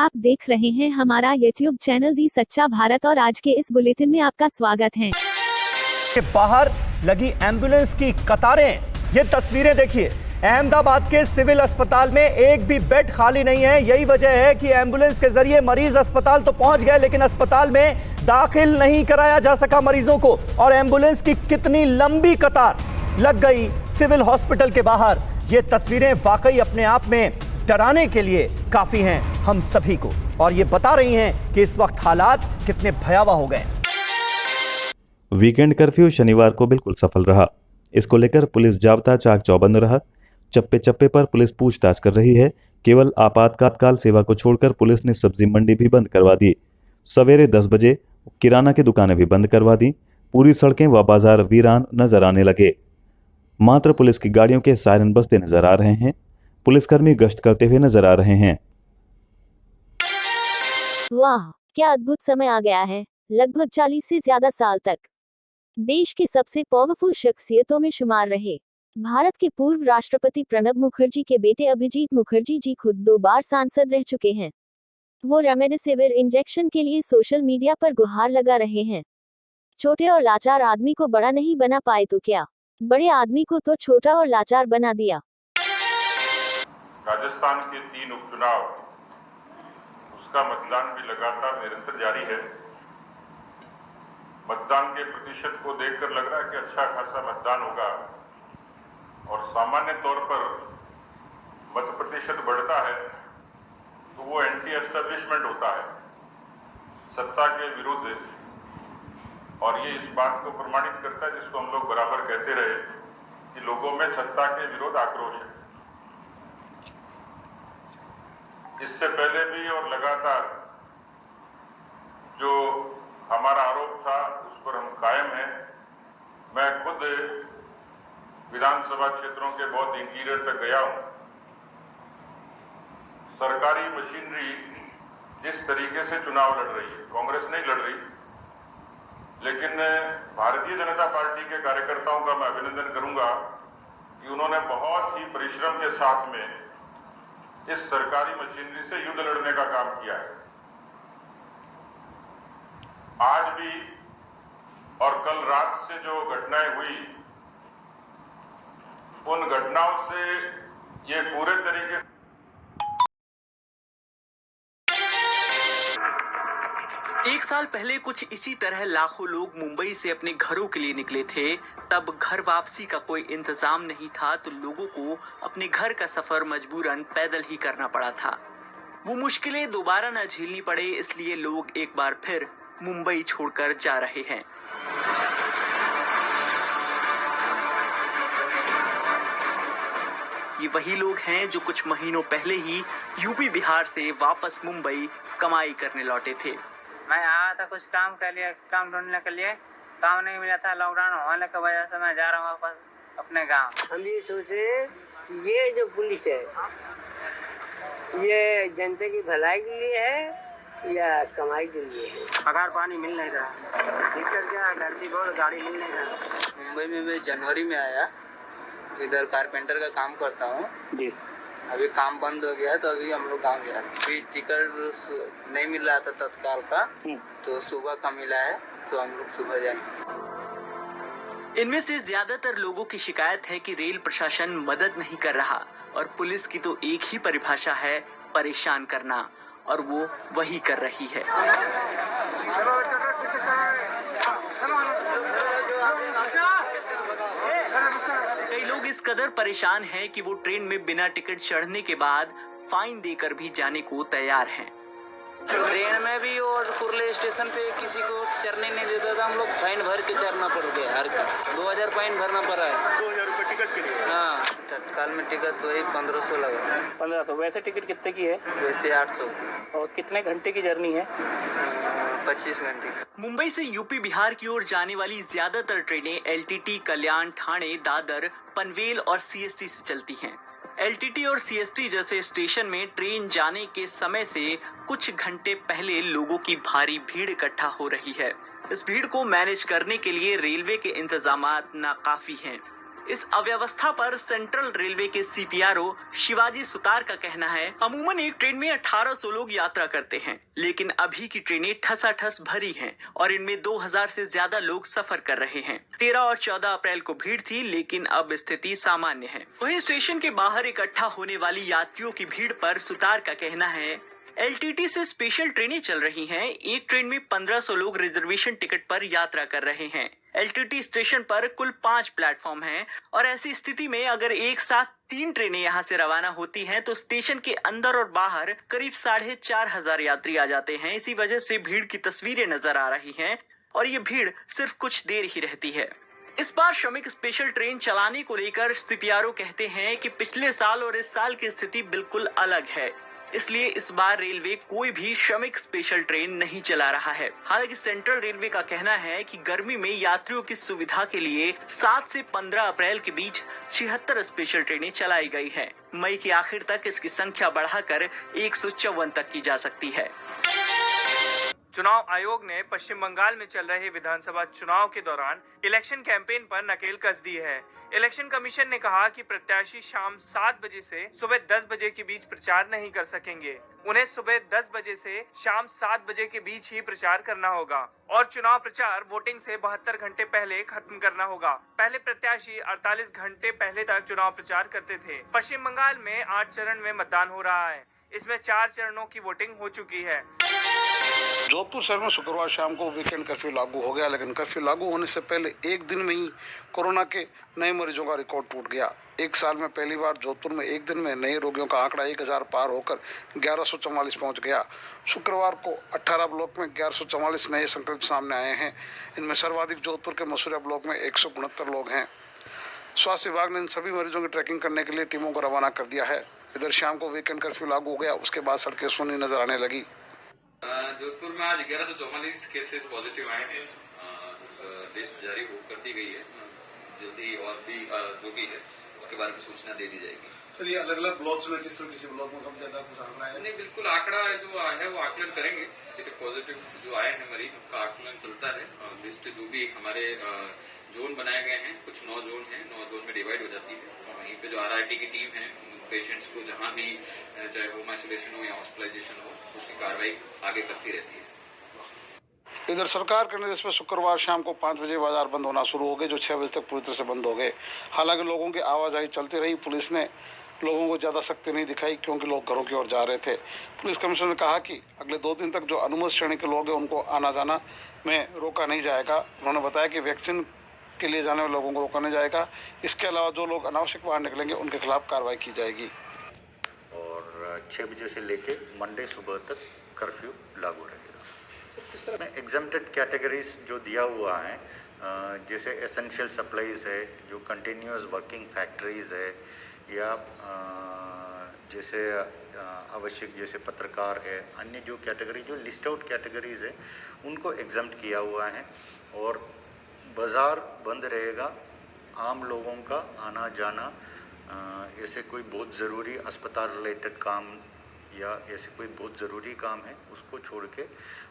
आप देख रहे हैं हमारा YouTube चैनल दी सच्चा भारत और आज के इस बुलेटिन में आपका स्वागत है। बाहर लगी एम्बुलेंस की कतारें, ये तस्वीरें देखिए। अहमदाबाद के सिविल अस्पताल में एक भी बेड खाली नहीं है। यही वजह है कि एम्बुलेंस के जरिए मरीज अस्पताल तो पहुंच गए, लेकिन अस्पताल में दाखिल नहीं कराया जा सका मरीजों को। और एम्बुलेंस की कितनी लंबी कतार लग गई सिविल हॉस्पिटल के बाहर। ये तस्वीरें वाकई अपने आप में डराने के लिए काफी हैं हम सभी को, और ये बता रही हैं कि इस वक्त हालात कितने भयावह हो गए। वीकेंड कर्फ्यू शनिवार को बिल्कुल सफल रहा। इसको लेकर पुलिस जाब्ता चाक चौबंद रहा। चप्पे चप्पे पर पुलिस पूछताछ कर रही है। केवल आपातकाल सेवा को छोड़कर पुलिस ने सब्जी मंडी भी बंद करवा दी। सवेरे 10 बजे किराना की दुकानें भी बंद करवा दी। पूरी सड़कें व बाजार वीरान नजर आने लगे। मात्र पुलिस की गाड़ियों के सायरन बजते नजर आ रहे हैं। पुलिसकर्मी गश्त करते हुए नजर आ रहे हैं। वाह, क्या अद्भुत समय आ गया है। लगभग 40 से ज्यादा साल तक देश के सबसे पावरफुल शख्सियतों में शुमार रहे भारत के पूर्व राष्ट्रपति प्रणब मुखर्जी के बेटे अभिजीत मुखर्जी जी खुद 2 बार सांसद रह चुके हैं। वो रेमडेसिविर इंजेक्शन के लिए सोशल मीडिया पर गुहार लगा रहे हैं। छोटे और लाचार आदमी को बड़ा नहीं बना पाए तो क्या, बड़े आदमी को तो छोटा और लाचार बना दिया। राजस्थान के 3 उपचुनाव, उसका मतदान भी लगातार निरंतर जारी है। मतदान के प्रतिशत को देखकर लग रहा है कि अच्छा खासा मतदान होगा, और सामान्य तौर पर मत प्रतिशत बढ़ता है तो वो एंटी एस्टेब्लिशमेंट होता है, सत्ता के विरुद्ध। और ये इस बात को प्रमाणित करता है जिसको हम लोग बराबर कहते रहे कि लोगों में सत्ता के विरुद्ध आक्रोश है। इससे पहले भी और लगातार जो हमारा आरोप था उस पर हम कायम हैं। मैं खुद विधानसभा क्षेत्रों के बहुत इंटीरियर तक गया हूं। सरकारी मशीनरी जिस तरीके से चुनाव लड़ रही है, कांग्रेस नहीं लड़ रही, लेकिन भारतीय जनता पार्टी के कार्यकर्ताओं का मैं अभिनंदन करूंगा कि उन्होंने बहुत ही परिश्रम के साथ में इस सरकारी मशीनरी से युद्ध लड़ने का काम किया है। आज भी और कल रात से जो घटनाएं हुई, उन घटनाओं से ये पूरे तरीके से एक साल पहले कुछ इसी तरह लाखों लोग मुंबई से अपने घरों के लिए निकले थे। तब घर वापसी का कोई इंतजाम नहीं था तो लोगों को अपने घर का सफर मजबूरन पैदल ही करना पड़ा था। वो मुश्किलें दोबारा न झेलनी पड़े, इसलिए लोग एक बार फिर मुंबई छोड़कर जा रहे हैं। ये वही लोग हैं जो कुछ महीनों पहले ही यूपी बिहार से वापस मुंबई कमाई करने लौटे थे। मैं आया था कुछ काम के लिए, काम ढूंढने के लिए। काम नहीं मिला था, लॉकडाउन होने की वजह से मैं जा रहा हूँ वापस अपने गांव। हम ये सोचे ये जो पुलिस है ये जनता की भलाई के लिए है या कमाई के लिए है। पगार पानी मिल नहीं रहा, दिक्कत क्या है, धरती बहुत गाड़ी मिल नहीं रहा। मुंबई में मैं जनवरी में आया, इधर कारपेंटर का काम करता हूँ जी। अभी काम बंद हो गया तो अभी हम लोग गाँव गया। अभी टिकट नहीं मिल रहा था तत्काल का, तो सुबह का मिला है तो हम लोग सुबह जाएंगे। इनमें से ज्यादातर लोगों की शिकायत है कि रेल प्रशासन मदद नहीं कर रहा और पुलिस की तो एक ही परिभाषा है, परेशान करना, और वो वही कर रही है। कई लोग इस कदर परेशान हैं कि वो ट्रेन में बिना टिकट चढ़ने के बाद फाइन देकर भी जाने को तैयार हैं। ट्रेन में भी और कुर्ले स्टेशन पे किसी को चढ़ने नहीं देता था, हम लोग फाइन भर के चढ़ना पड़ गया। हर 2000 फाइन भरना पड़ा है। 2000 रुपये टिकट के लिए? हाँ, तत्काल में टिकट वही 1500 लगा। 1500। वैसे टिकट कितने की है? वैसे 800। और कितने घंटे की जर्नी है? 25 घंटे। मुंबई से यूपी बिहार की ओर जाने वाली ज्यादातर ट्रेनें एलटीटी, कल्याण, ठाणे, दादर, पनवेल और सीएसटी से चलती हैं। एलटीटी और सीएसटी जैसे स्टेशन में ट्रेन जाने के समय से कुछ घंटे पहले लोगों की भारी भीड़ इकट्ठा हो रही है। इस भीड़ को मैनेज करने के लिए रेलवे के इंतजामात नाकाफी हैं। इस अव्यवस्था पर सेंट्रल रेलवे के सीपीआरओ शिवाजी सुतार का कहना है, अमूमन एक ट्रेन में 1800 लोग यात्रा करते हैं, लेकिन अभी की ट्रेनें ठसाठस भरी हैं और इनमें 2000 से ज्यादा लोग सफर कर रहे हैं। 13 और 14 अप्रैल को भीड़ थी, लेकिन अब स्थिति सामान्य है। वहीं स्टेशन के बाहर इकट्ठा होने वाली यात्रियों की भीड़ पर सुतार का कहना है, एलटीटी से स्पेशल ट्रेनें चल रही हैं। एक ट्रेन में 1500 लोग रिजर्वेशन टिकट पर यात्रा कर रहे हैं। एलटीटी स्टेशन पर कुल 5 प्लेटफॉर्म हैं और ऐसी स्थिति में अगर एक साथ 3 ट्रेनें यहां से रवाना होती हैं तो स्टेशन के अंदर और बाहर करीब 4500 यात्री आ जाते हैं। इसी वजह से भीड़ की तस्वीरें नजर आ रही हैं और ये भीड़ सिर्फ कुछ देर ही रहती है। इस बार श्रमिक स्पेशल ट्रेन चलाने को लेकर सीपीआरओ कहते हैं कि पिछले साल और इस साल की स्थिति बिल्कुल अलग है, इसलिए इस बार रेलवे कोई भी श्रमिक स्पेशल ट्रेन नहीं चला रहा है। हालांकि सेंट्रल रेलवे का कहना है कि गर्मी में यात्रियों की सुविधा के लिए 7 से 15 अप्रैल के बीच 76 स्पेशल ट्रेनें चलाई गई हैं। मई के आखिर तक इसकी संख्या बढ़ाकर 154 तक की जा सकती है। चुनाव आयोग ने पश्चिम बंगाल में चल रहे विधानसभा चुनाव के दौरान इलेक्शन कैंपेन पर नकेल कस दी है। इलेक्शन कमीशन ने कहा कि प्रत्याशी शाम 7 बजे से सुबह 10 बजे के बीच प्रचार नहीं कर सकेंगे। उन्हें सुबह 10 बजे से शाम 7 बजे के बीच ही प्रचार करना होगा और चुनाव प्रचार वोटिंग से 72 घंटे पहले खत्म करना होगा। पहले प्रत्याशी 48 घंटे पहले तक चुनाव प्रचार करते थे। पश्चिम बंगाल में 8 चरण में मतदान हो रहा है। इसमें 4 चरणों की वोटिंग हो चुकी है। जोधपुर शहर में शुक्रवार शाम को वीकेंड कर्फ्यू लागू हो गया, लेकिन कर्फ्यू लागू होने से पहले एक दिन में ही कोरोना के नए मरीजों का रिकॉर्ड टूट गया। एक साल में पहली बार जोधपुर में एक दिन में नए रोगियों का आंकड़ा 1000 पार होकर 1144 पहुंच गया। शुक्रवार को 18 ब्लॉक में 1144 नए संक्रमित सामने आए हैं। इनमें सर्वाधिक जोधपुर के मसूरिया ब्लॉक में 169 लोग हैं। स्वास्थ्य विभाग ने इन सभी मरीजों की ट्रैकिंग करने के लिए टीमों को रवाना कर दिया है। इधर शाम को वीकेंड कर्फ्यू लागू हो गया, उसके बाद सड़कें सूनी नजर आने लगी। जोधपुर में आज 1144 केसेस पॉजिटिव आए हैं। लिस्ट जारी कर दी गई है, जल्दी और भी जो भी है उसके बारे में सूचना दे दी जाएगी। सर, ये अलग अलग ब्लॉक्स में किस ब्लॉक में कम ज्यादा कुछ आंकड़ा है? नहीं, बिल्कुल आंकड़ा जो है वो आकलन करेंगे। ये तो पॉजिटिव जो आए हैं मरीज उनका आकलन चलता है। लिस्ट जो भी हमारे जोन बनाए गए हैं, कुछ 9 जोन हैं, 9 जोन में डिवाइड हो जाती है और वहीं पे जो RRT की टीम है पेशेंट्स को जहां भी चाहे होम आइसोलेशन हो या हॉस्पिटलाइजेशन हो उसकी कार्रवाई आगे करती रहती है। इधर सरकार के निर्देश पर शुक्रवार शाम को 5 बजे बाजार बंद होना शुरू हो गए, जो 6 बजे तक पूरी तरह से बंद हो गए। हालांकि लोगों की आवाजाही चलती रही। पुलिस ने लोगों को ज्यादा सख्ती नहीं दिखाई क्योंकि लोग घरों की ओर जा रहे थे। पुलिस कमिश्नर ने कहा कि अगले 2 दिन तक जो अनुमत श्रेणी के लोग हैं उनको आना जाना में रोका नहीं जाएगा। उन्होंने बताया कि वैक्सीन के लिए जाने वाले लोगों को रोका नहीं जाएगा। इसके अलावा जो लोग अनावश्यक बाहर निकलेंगे उनके खिलाफ कार्रवाई की जाएगी। और 6 बजे से लेके मंडे सुबह तक कर्फ्यू लागू रहेगा। एग्जम्प्टेड कैटेगरीज जो दिया हुआ है, जैसे एसेंशियल सप्लाईज है, जो कंटिन्यूअस वर्किंग फैक्ट्रीज है, या जैसे आवश्यक जैसे पत्रकार है, अन्य जो कैटेगरी जो लिस्ट आउट कैटेगरीज है उनको एग्जम्प्ट किया हुआ है। और बाज़ार बंद रहेगा। आम लोगों का आना जाना, ऐसे कोई बहुत ज़रूरी अस्पताल रिलेटेड काम या ऐसे कोई बहुत ज़रूरी काम है उसको छोड़ के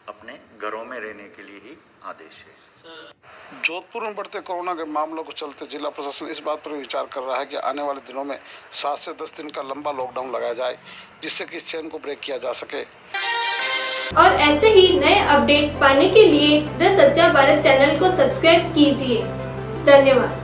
अपने घरों में रहने के लिए ही आदेश है। जोधपुर में बढ़ते कोरोना के मामलों को चलते जिला प्रशासन इस बात पर विचार कर रहा है कि आने वाले दिनों में 7 से 10 दिन का लंबा लॉकडाउन लगाया जाए, जिससे कि इस चेन को ब्रेक किया जा सके। और ऐसे ही नए अपडेट पाने के लिए द सच्चा भारत चैनल को सब्सक्राइब कीजिए। धन्यवाद।